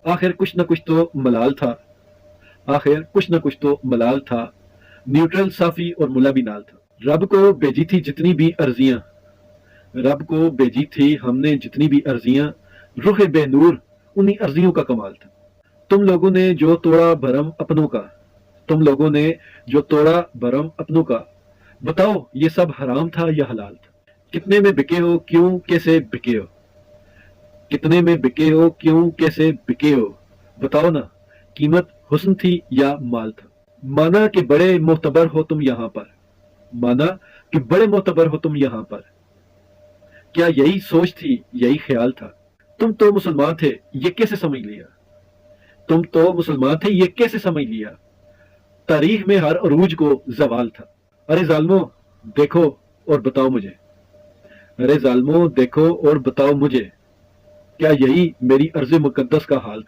آخر کچھ نہ کچھ تو ملال تھا، آخر کچھ نہ کچھ تو ملال تھا، نیوٹرل صافی اور ملا بھی نال تھا۔ رب کو بھیجی تھی جتنی بھی عرضیاں، رب کو بھیجی تھی ہم نے جتنی بھی عرضیاں، رخ بے نور انہی عرضیوں کا کمال تھا۔ تم لوگوں نے جو توڑا بھرم اپنوں کا، تم لوگوں نے جو توڑا بھرم اپنوں کا، بتاؤ یہ سب حرام تھا یا حلال تھا؟ کتنے میں بکے ہو، کیوں کیسے بکے ہو؟ کتنے میں بکے ہو، کیوں کیسے بکے ہو؟ بتاؤ نا، قیمت حسن تھی یا مال تھا؟ مانا کہ بڑے معتبر ہو تم یہاں پر، مانا کہ بڑے معتبر ہو تم یہاں پر، کیا یہی سوچ تھی، یہی خیال تھا؟ تم تو مسلمان تھے، یہ کیسے سمجھ لیا؟ تم تو مسلمان تھے، یہ کیسے سمجھ لیا؟ تاریخ میں ہر عروج کو زوال تھا۔ ارے ظالمو دیکھو اور بتاؤ مجھے، ارے ظالمو دیکھو اور بتاؤ مجھے، کیا یہی میری عرض مقدس کا حال تھا؟